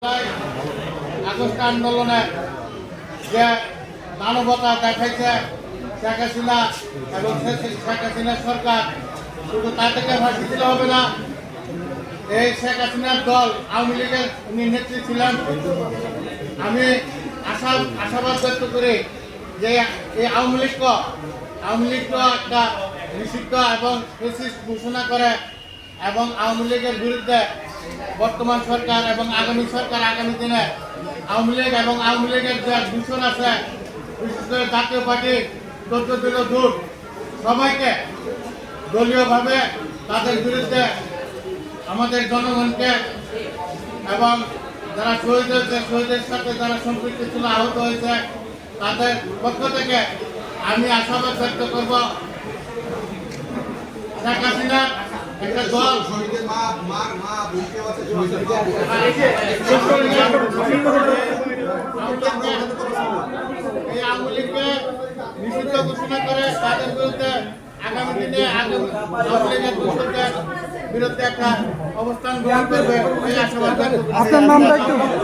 August আন্দোলনে যে মানবতা দেখাইছে শেখ হাসিনা এবং শেখ হাসিনার সরকার, শুধু তাদেরকে ফাঁসি দিলে হবে না। এই শেখ হাসিনার দল আওয়ামী লীগের উনি নেত্রী ছিলেন। আমি আশাবাদ ব্যক্ত করি যে এই আওয়ামী লীগ একটা নিষিদ্ধ এবং ফ্যাসিস্ট ঘোষণা করে এবং আওয়ামী লীগের বিরুদ্ধে বর্তমান সরকার এবং আগামী সরকার আগামী দিনে আওয়ামী লীগ এবং আওয়ামী লীগের যে দূষণ আছে, বিশেষ করে জাতীয় পার্টি 14 দলীয় জোট, সবাইকে দলীয়ভাবে তাদের বিরুদ্ধে আমাদের জনগণকে এবং যারা শহীদ হয়েছে, শহীদের সাথে যারা সম্পৃক্ত ছিল, আহত হয়েছে, তাদের পক্ষ থেকে আমি আশাবাদ ব্যক্ত করব শেখ হাসিনা একটা দল এই আওয়ামী লীগকে নিষিদ্ধ ঘোষণা করে তাদের বিরুদ্ধে আগামী দিনে আওয়ামী লীগের দূষণের বিরুদ্ধে একটা অবস্থান গ্রহণ করবে এই আশাবাদ।